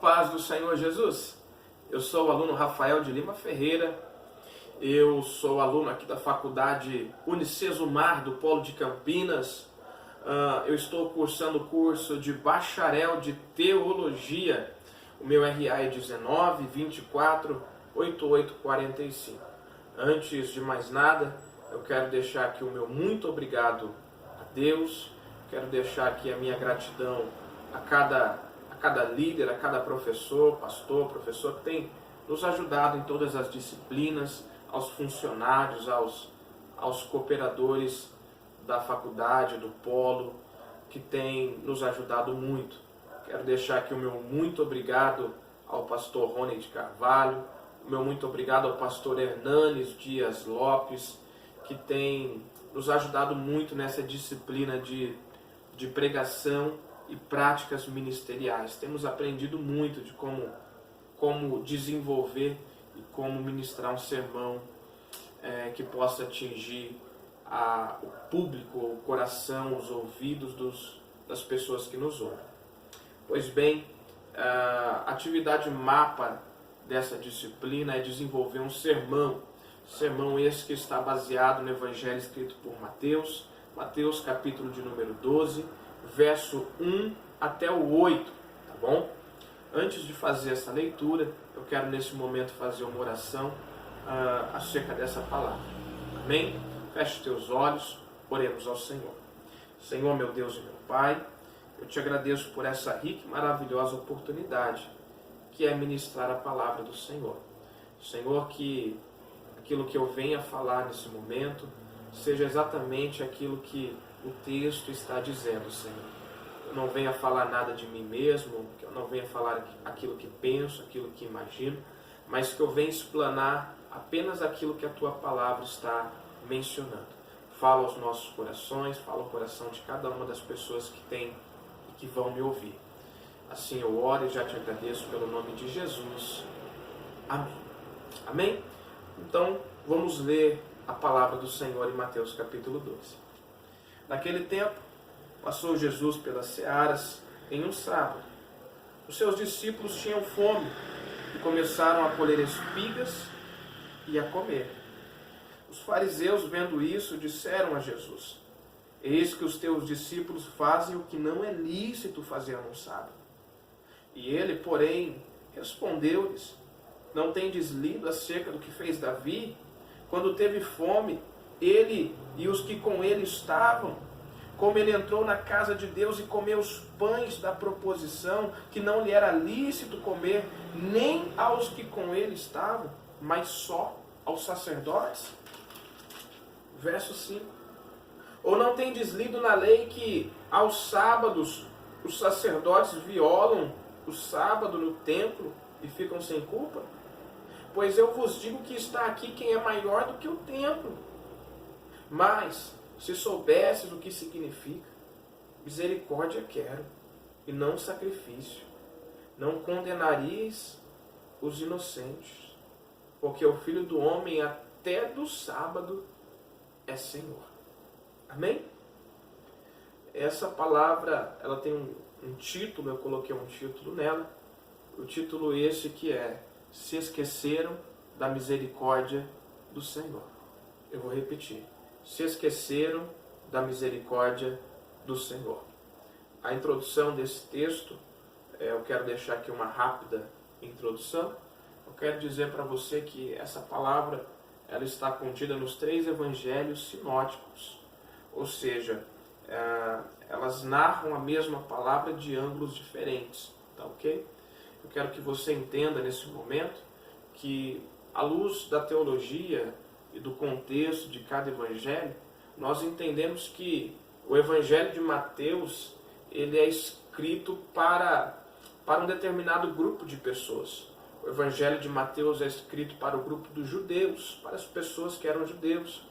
paz do Senhor Jesus. Eu sou o aluno Rafael de Lima Ferreira. Eu sou aluno aqui da Faculdade Unicesumar do Polo de Campinas. Eu estou cursando o curso de Bacharel de Teologia. O meu RA é 19 24 88 45. Antes de mais nada, eu quero deixar aqui o meu muito obrigado a Deus. Quero deixar aqui a minha gratidão a cada líder, a cada professor, pastor, professor que tem nos ajudado em todas as disciplinas, aos funcionários, aos cooperadores da faculdade, do polo, que tem nos ajudado muito. Quero deixar aqui o meu muito obrigado ao pastor Rony de Carvalho, o meu muito obrigado ao pastor Hernanes Dias Lopes, que tem nos ajudado muito nessa disciplina de pregação e práticas ministeriais. Temos aprendido muito de como desenvolver e como ministrar um sermão que possa atingir o público, o coração, os ouvidos das pessoas que nos ouvem. Pois bem, a atividade mapa dessa disciplina é desenvolver um sermão esse que está baseado no Evangelho escrito por Mateus, capítulo de número 12, verso 1 até o 8, tá bom? Antes de fazer essa leitura, eu quero nesse momento fazer uma oração acerca dessa palavra. Amém? Feche teus olhos, oremos ao Senhor. Senhor, meu Deus e meu Pai, eu te agradeço por essa rica e maravilhosa oportunidade que é ministrar a palavra do Senhor. Senhor, que aquilo que eu venha falar nesse momento seja exatamente aquilo que o texto está dizendo, Senhor. Eu não venha falar nada de mim mesmo, que eu não venha falar aquilo que penso, aquilo que imagino, mas que eu venha explanar apenas aquilo que a Tua palavra está mencionando. Fala aos nossos corações, fala ao coração de cada uma das pessoas que tem e que vão me ouvir. Assim eu oro e já te agradeço pelo nome de Jesus. Amém. Amém? Então, vamos ler a palavra do Senhor em Mateus capítulo 12. Naquele tempo, passou Jesus pelas searas em um sábado. Os seus discípulos tinham fome e começaram a colher espigas e a comer. Os fariseus, vendo isso, disseram a Jesus: eis que os teus discípulos fazem o que não é lícito fazer num sábado. E ele, porém, respondeu-lhes: não tendes lido acerca do que fez Davi, quando teve fome, ele e os que com ele estavam, como ele entrou na casa de Deus e comeu os pães da proposição, que não lhe era lícito comer, nem aos que com ele estavam, mas só aos sacerdotes? Verso 5. Ou não tendes lido na lei que aos sábados os sacerdotes violam o sábado no templo e ficam sem culpa? Pois eu vos digo que está aqui quem é maior do que o templo. Mas, se soubesses o que significa, misericórdia quero, e não sacrifício, não condenarias os inocentes, porque o Filho do Homem até do sábado é Senhor. Amém? Essa palavra, ela tem um título, eu coloquei um título nela, o título esse que é: se esqueceram da misericórdia do Senhor. Eu vou repetir: se esqueceram da misericórdia do Senhor. A introdução desse texto, eu quero deixar aqui uma rápida introdução. Eu quero dizer para você que essa palavra, ela está contida nos 3 evangelhos sinóticos, ou seja, elas narram a mesma palavra de ângulos diferentes, tá ok? Eu quero que você entenda nesse momento que, à luz da teologia e do contexto de cada evangelho, nós entendemos que o evangelho de Mateus, ele é escrito para um determinado grupo de pessoas. O evangelho de Mateus é escrito para o grupo dos judeus, para as pessoas que eram judeus.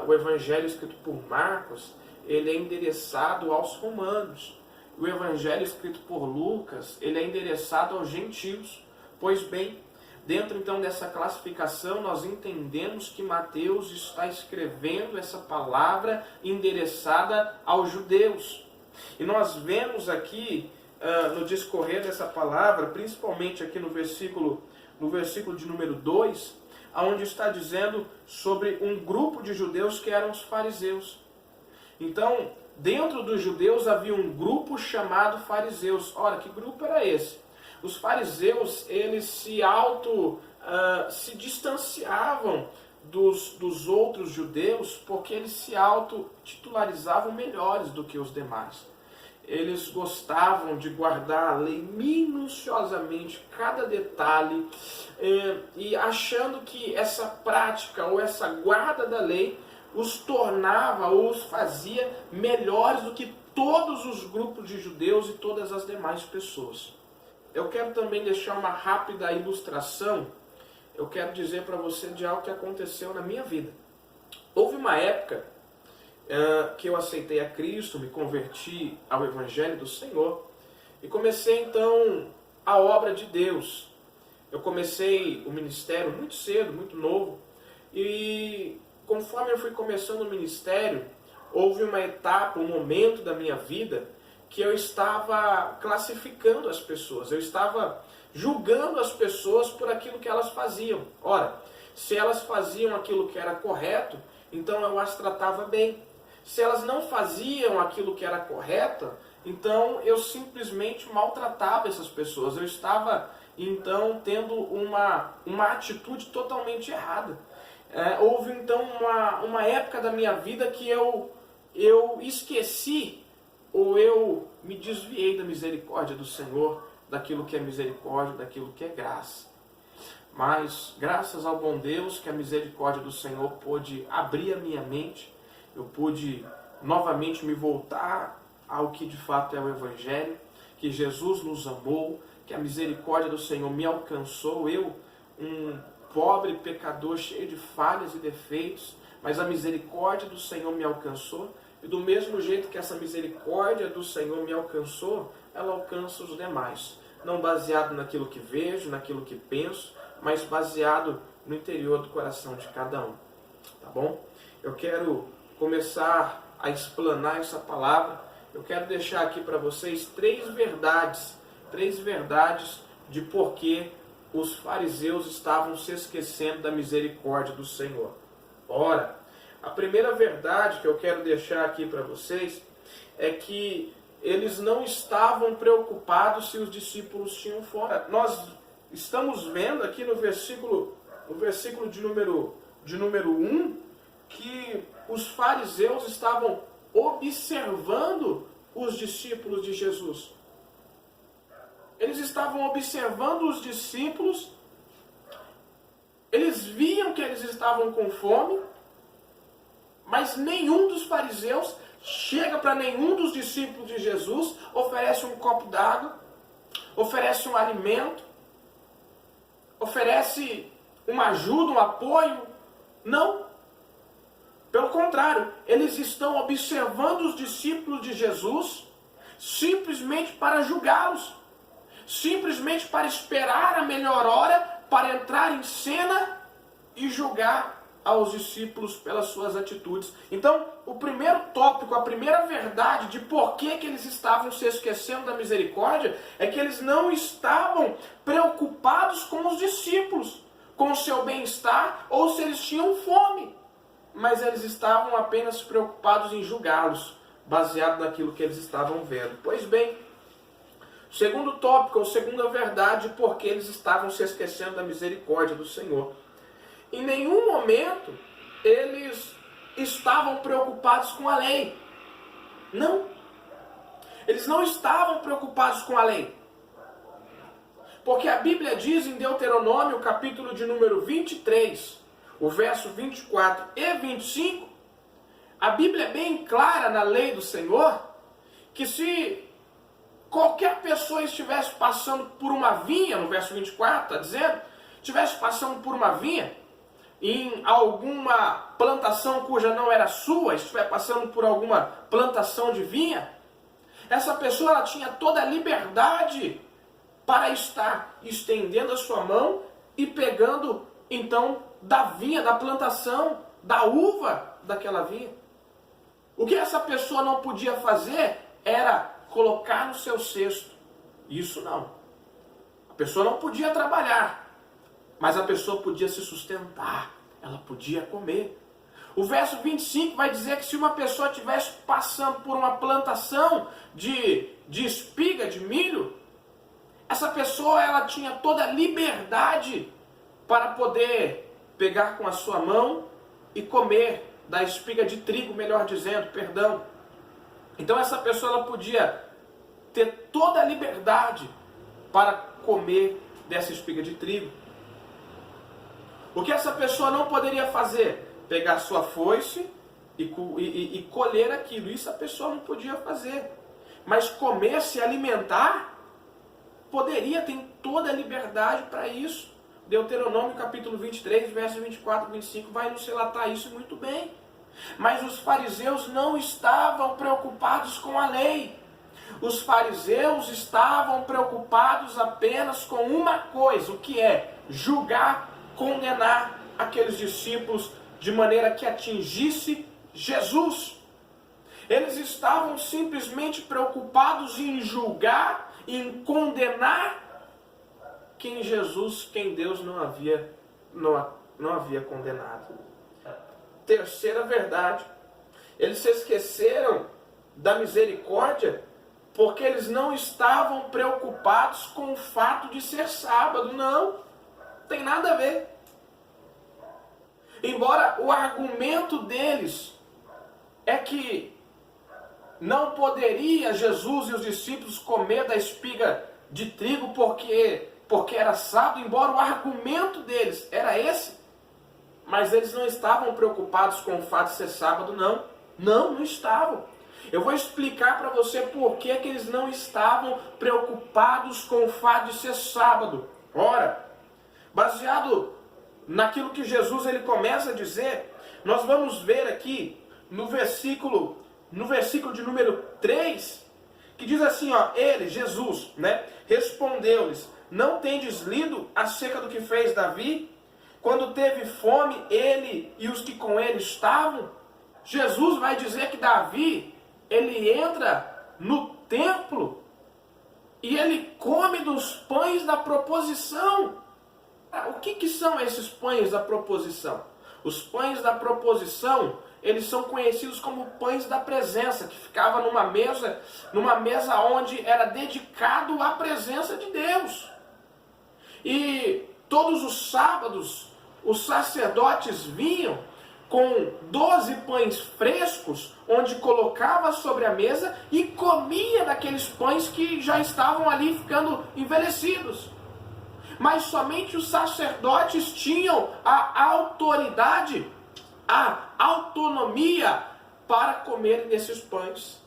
O evangelho escrito por Marcos, ele é endereçado aos romanos. O evangelho escrito por Lucas, ele é endereçado aos gentios. Pois bem, dentro então dessa classificação, nós entendemos que Mateus está escrevendo essa palavra endereçada aos judeus. E nós vemos aqui no discorrer dessa palavra, principalmente aqui no versículo de número 2, onde está dizendo sobre um grupo de judeus que eram os fariseus. Então, dentro dos judeus havia um grupo chamado fariseus. Ora, que grupo era esse? Os fariseus, eles se distanciavam dos outros judeus porque eles se auto-titularizavam melhores do que os demais. Eles gostavam de guardar a lei minuciosamente, cada detalhe, e achando que essa prática ou essa guarda da lei os tornava ou os fazia melhores do que todos os grupos de judeus e todas as demais pessoas. Eu quero também deixar uma rápida ilustração. Eu quero dizer para você de algo que aconteceu na minha vida. Houve uma época que eu aceitei a Cristo, me converti ao Evangelho do Senhor e comecei então a obra de Deus. Eu comecei o ministério muito cedo, muito novo, e conforme eu fui começando o ministério, houve uma etapa, um momento da minha vida que eu estava classificando as pessoas, eu estava julgando as pessoas por aquilo que elas faziam. Ora, se elas faziam aquilo que era correto, então eu as tratava bem. Se elas não faziam aquilo que era correto, então eu simplesmente maltratava essas pessoas. Eu estava, então, tendo uma atitude totalmente errada. Houve, então, uma época da minha vida que eu esqueci, ou eu me desviei da misericórdia do Senhor, daquilo que é misericórdia, daquilo que é graça. Mas, graças ao bom Deus, que a misericórdia do Senhor pôde abrir a minha mente, eu pude novamente me voltar ao que de fato é o Evangelho, que Jesus nos amou, que a misericórdia do Senhor me alcançou, eu, um pobre pecador cheio de falhas e defeitos, mas a misericórdia do Senhor me alcançou, e do mesmo jeito que essa misericórdia do Senhor me alcançou, ela alcança os demais. Não baseado naquilo que vejo, naquilo que penso, mas baseado no interior do coração de cada um. Tá bom? Eu quero começar a explanar essa palavra. Eu quero deixar aqui para vocês três verdades de por que os fariseus estavam se esquecendo da misericórdia do Senhor. Ora, a primeira verdade que eu quero deixar aqui para vocês é que eles não estavam preocupados se os discípulos tinham fome. Nós estamos vendo aqui no versículo de número 1, que os fariseus estavam observando os discípulos de Jesus. Eles estavam observando os discípulos, eles viam que eles estavam com fome, mas nenhum dos fariseus chega para nenhum dos discípulos de Jesus, oferece um copo d'água, oferece um alimento, oferece uma ajuda, um apoio. Não. Pelo contrário, eles estão observando os discípulos de Jesus simplesmente para julgá-los, simplesmente para esperar a melhor hora para entrar em cena e julgar aos discípulos pelas suas atitudes. Então, o primeiro tópico, a primeira verdade de por que eles estavam se esquecendo da misericórdia é que eles não estavam preocupados com os discípulos, com o seu bem-estar ou se eles tinham fome. Mas eles estavam apenas preocupados em julgá-los, baseado naquilo que eles estavam vendo. Pois bem, o segundo tópico, ou segunda verdade, porque eles estavam se esquecendo da misericórdia do Senhor. Em nenhum momento eles estavam preocupados com a lei. Não. Eles não estavam preocupados com a lei. Porque a Bíblia diz em Deuteronômio, capítulo de número 23, o verso 24 e 25, a Bíblia é bem clara na lei do Senhor, que se qualquer pessoa estivesse passando por uma vinha, no verso 24 está dizendo, estivesse passando por uma vinha, em alguma plantação cuja não era sua, estiver passando por alguma plantação de vinha, essa pessoa ela tinha toda a liberdade para estar estendendo a sua mão e pegando, então, da vinha, da plantação, da uva daquela vinha. O que essa pessoa não podia fazer era colocar no seu cesto Isso não. A pessoa não podia trabalhar, mas a pessoa podia se sustentar, ela podia comer. O verso 25 vai dizer que se uma pessoa estivesse passando por uma plantação de espiga, de milho, essa pessoa ela tinha toda a liberdade para poder pegar com a sua mão e comer da espiga de trigo, melhor dizendo, perdão. Então essa pessoa ela podia ter toda a liberdade para comer dessa espiga de trigo. O que essa pessoa não poderia fazer? Pegar sua foice e colher aquilo. Isso a pessoa não podia fazer. Mas comer, se alimentar, poderia, tem toda a liberdade para isso. Deuteronômio capítulo 23, versos 24 e 25 vai nos relatar isso muito bem. Mas os fariseus não estavam preocupados com a lei. Os fariseus estavam preocupados apenas com uma coisa, o que é? Julgar, condenar aqueles discípulos de maneira que atingisse Jesus. Eles estavam simplesmente preocupados em julgar, em condenar quem Jesus, quem Deus não havia condenado. Terceira verdade, eles se esqueceram da misericórdia porque eles não estavam preocupados com o fato de ser sábado. Não tem nada a ver. Embora o argumento deles é que não poderia Jesus e os discípulos comer da espiga de trigo porque era sábado, embora o argumento deles era esse, mas eles não estavam preocupados com o fato de ser sábado, não. Não estavam. Eu vou explicar para você por que eles não estavam preocupados com o fato de ser sábado. Ora, baseado naquilo que Jesus ele começa a dizer, nós vamos ver aqui no versículo de número 3, que diz assim, ó, ele, Jesus, né, respondeu-lhes, não tendes lido acerca do que fez Davi, quando teve fome, ele e os que com ele estavam? Jesus vai dizer que Davi, ele entra no templo e ele come dos pães da proposição. O que são esses pães da proposição? Os pães da proposição, eles são conhecidos como pães da presença, que ficava numa mesa onde era dedicado à presença de Deus. E todos os sábados, os sacerdotes vinham com 12 pães frescos, onde colocava sobre a mesa e comia daqueles pães que já estavam ali ficando envelhecidos. Mas somente os sacerdotes tinham a autoridade, a autonomia para comerem desses pães.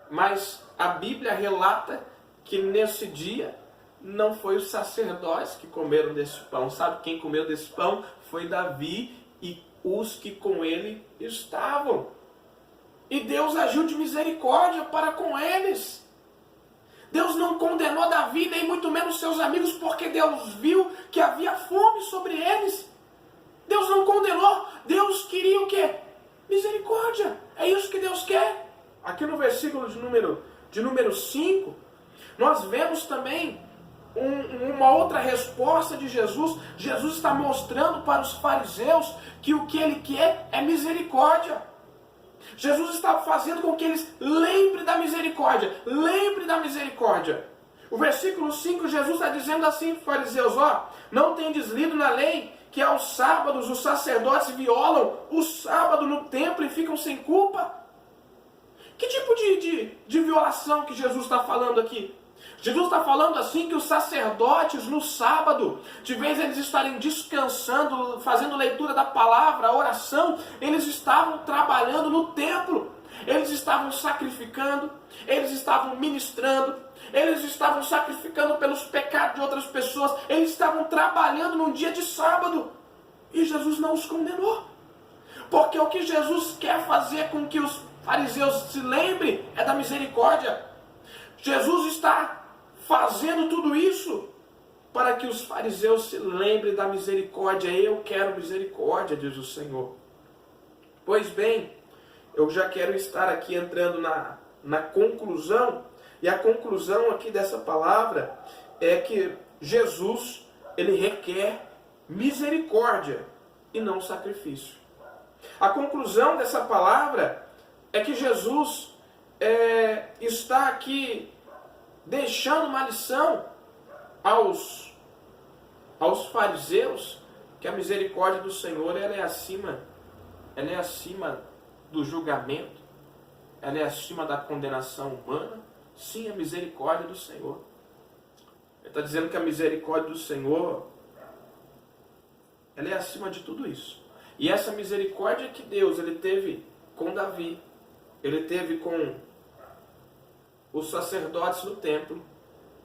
Mas a Bíblia relata que nesse dia não foi os sacerdotes que comeram desse pão. Sabe quem comeu desse pão? Foi Davi e os que com ele estavam. E Deus agiu de misericórdia para com eles. Deus não condenou Davi, nem muito menos seus amigos, porque Deus viu que havia fome sobre eles. Deus não condenou, Deus queria o quê? Misericórdia. É isso que Deus quer. Aqui no versículo de número 5, nós vemos também uma outra resposta de Jesus. Jesus está mostrando para os fariseus que o que ele quer é misericórdia. Jesus está fazendo com que eles lembrem da misericórdia. Lembre da misericórdia. O versículo 5, Jesus está dizendo assim, fariseus, ó, não tendes lido na lei que aos sábados os sacerdotes violam o sábado no templo e ficam sem culpa? Que tipo de violação que Jesus está falando aqui? Jesus está falando assim que os sacerdotes no sábado, de vez eles estarem descansando, fazendo leitura da palavra, oração, eles estavam trabalhando no templo. Eles estavam sacrificando, eles estavam ministrando, eles estavam sacrificando pelos pecados de outras pessoas, eles estavam trabalhando num dia de sábado. E Jesus não os condenou. Porque o que Jesus quer fazer com que os fariseus se lembrem é da misericórdia. Jesus está fazendo tudo isso para que os fariseus se lembrem da misericórdia. Eu quero misericórdia, diz o Senhor. Pois bem, eu já quero estar aqui entrando na conclusão E a conclusão aqui dessa palavra é que Jesus, ele requer misericórdia e não sacrifício. A conclusão dessa palavra é que Jesus está aqui deixando uma lição aos fariseus, que a misericórdia do Senhor ela é acima do julgamento, ela é acima da condenação humana. Sim, a misericórdia do Senhor. Ele está dizendo que a misericórdia do Senhor ela é acima de tudo isso. E essa misericórdia que Deus ele teve com Davi, ele teve com os sacerdotes do templo,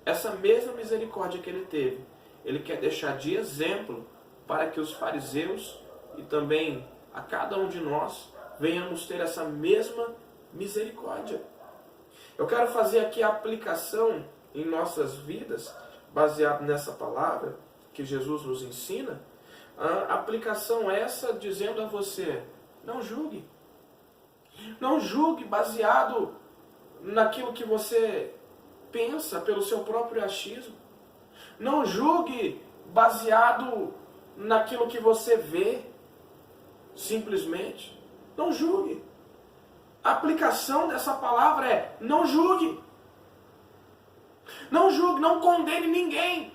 essa mesma misericórdia que ele teve, ele quer deixar de exemplo para que os fariseus e também a cada um de nós venhamos ter essa mesma misericórdia. Eu quero fazer aqui a aplicação em nossas vidas, baseado nessa palavra que Jesus nos ensina. A aplicação essa dizendo a você, não julgue. Não julgue baseado naquilo que você pensa pelo seu próprio achismo. Não julgue baseado naquilo que você vê, simplesmente. Não julgue. A aplicação dessa palavra é, não julgue. Não julgue, não condene ninguém.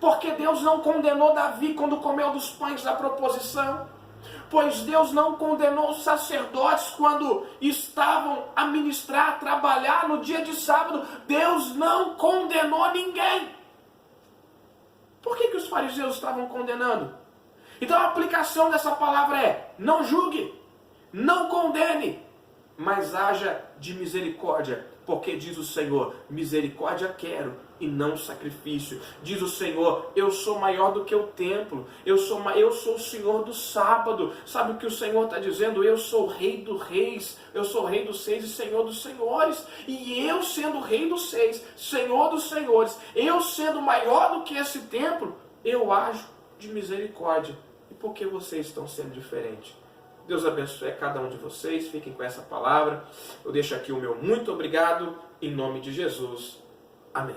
Porque Deus não condenou Davi quando comeu dos pães da proposição. Pois Deus não condenou os sacerdotes quando estavam a ministrar, a trabalhar no dia de sábado. Deus não condenou ninguém. Por que os fariseus estavam condenando? Então a aplicação dessa palavra é, não julgue, não condene, mas haja de misericórdia. Porque diz o Senhor, misericórdia quero e não sacrifício. Diz o Senhor, eu sou maior do que o templo. Eu sou o Senhor do sábado. Sabe o que o Senhor está dizendo? Eu sou o Rei dos reis. Eu sou o Rei dos seis e Senhor dos senhores. E eu sendo Rei dos seis, Senhor dos senhores, eu sendo maior do que esse templo, eu ajo de misericórdia. E por que vocês estão sendo diferentes? Deus abençoe a cada um de vocês. Fiquem com essa palavra. Eu deixo aqui o meu muito obrigado. Em nome de Jesus. Amém.